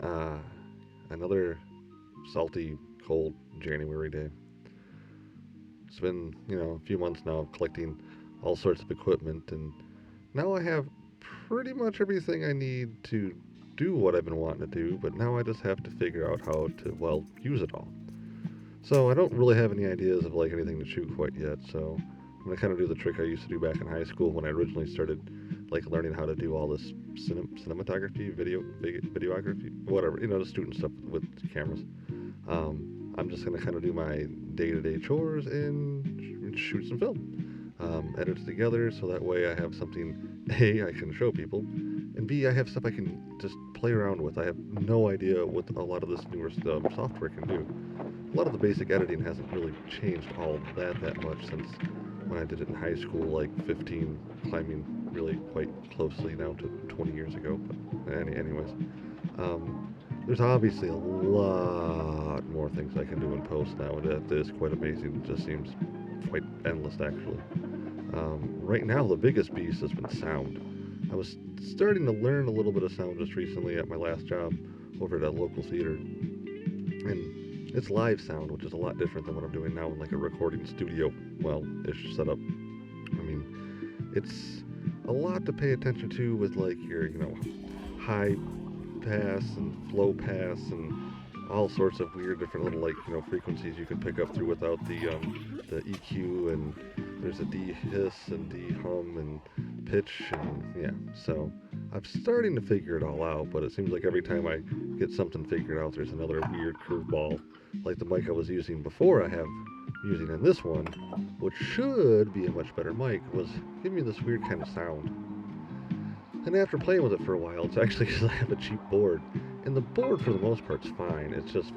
Uh, Another salty, cold January day. It's been, a few months now of collecting all sorts of equipment, and now I have pretty much everything I need to do what I've been wanting to do, but now I just have to figure out how to, well, use it all. So I don't really have any ideas of like anything to chew quite yet, so I'm gonna kind of do the trick I used to do back in high school when I originally started like learning how to do all this cinematography, videography, whatever, the student stuff with cameras. I'm just gonna kind of do my day-to-day chores and shoot some film, edit it together so that way I have something A I can show people, and B I have stuff I can just play around with. I have no idea what a lot of this newer software can do. A lot of the basic editing hasn't really changed all that much since when I did it in high school, like 15, climbing really quite closely now to 20 years ago. But anyways, um, there's obviously a lot more things I can do in post now, and that is quite amazing. It just seems quite endless, actually. Right now, the biggest beast has been sound. I was starting to learn a little bit of sound just recently at my last job over at a local theater, and it's live sound, which is a lot different than what I'm doing now in like a recording studio, well, ish setup. I mean, it's a lot to pay attention to with like your, high pass and flow pass and all sorts of weird different little like frequencies you can pick up through without the EQ, and there's a D hiss and D hum and pitch, and yeah. So I'm starting to figure it all out, but it seems like every time I get something figured out, there's another weird curveball. Like the mic I was using before, I have using in this one, which should be a much better mic, was giving me this weird kind of sound. And after playing with it for a while, it's actually because I have a cheap board. And the board, for the most part, is fine. It's just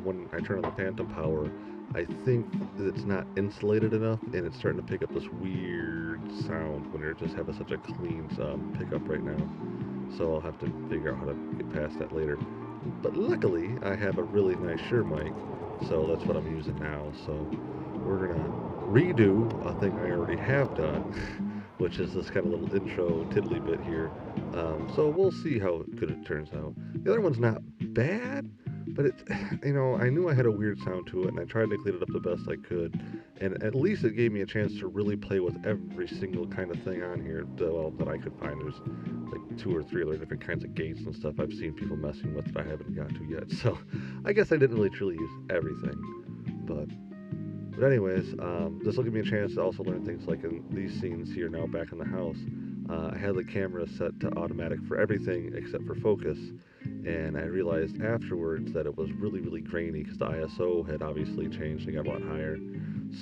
when I turn on the phantom power, I think that it's not insulated enough, and it's starting to pick up this weird sound when it just have such a clean pickup right now. So I'll have to figure out how to get past that later. But luckily, I have a really nice Shure mic, so that's what I'm using now. So we're gonna redo a thing I already have done, which is this kind of little intro tiddly bit here. So we'll see how good it turns out. The other one's not bad, but it, I knew I had a weird sound to it, and I tried to clean it up the best I could. And at least it gave me a chance to really play with every single kind of thing on here, well, that I could find. There's like two or three other different kinds of gates and stuff I've seen people messing with that I haven't got to yet. So I guess I didn't really truly use everything, but anyways, this will give me a chance to also learn things like in these scenes here now back in the house. I had the camera set to automatic for everything except for focus, and I realized afterwards that it was really grainy because the ISO had obviously changed and got a lot higher.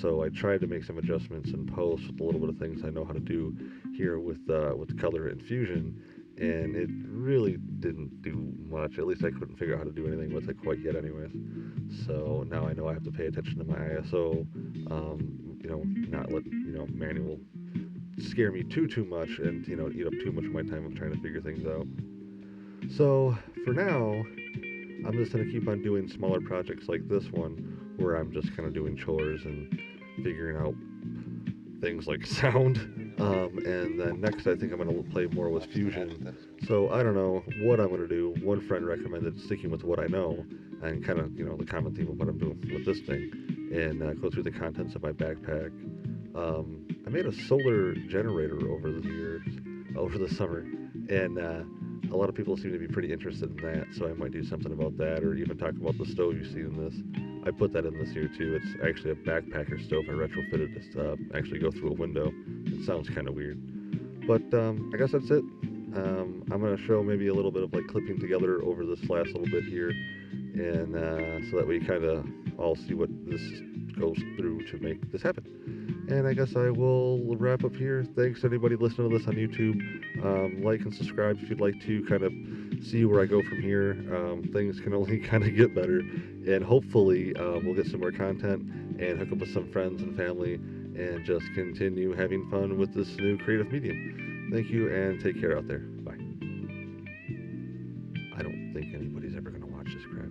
So I tried to make some adjustments in post with a little bit of things I know how to do here with color and fusion, and it really didn't do much. At least I couldn't figure out how to do anything with it quite yet, anyways. So now I know I have to pay attention to my ISO. Not let manual scare me too much, and eat up too much of my time of trying to figure things out. So for now, I'm just gonna keep on doing smaller projects like this one, where I'm just kind of doing chores and figuring out things like sound. And then next, I think I'm going to play more with Fusion. So I don't know what I'm going to do. One friend recommended sticking with what I know and kind of, the common theme of what I'm doing with this thing, and go through the contents of my backpack. I made a solar generator over the years, over the summer, and a lot of people seem to be pretty interested in that. So I might do something about that, or even talk about the stove you see in this. I put that in this here too. It's actually a backpacker stove. I retrofitted to actually go through a window. It sounds kind of weird, but I guess that's it. I'm gonna show maybe a little bit of like clipping together over this last little bit here, and so that we kind of all see what this goes through to make this happen. And I guess I will wrap up here. Thanks to anybody listening to this on YouTube. Like and subscribe if you'd like to kind of see where I go from here. Things can only kind of get better, and hopefully we'll get some more content and hook up with some friends and family and just continue having fun with this new creative medium. Thank you, and take care out there. Bye. I don't think anybody's ever going to watch this crap.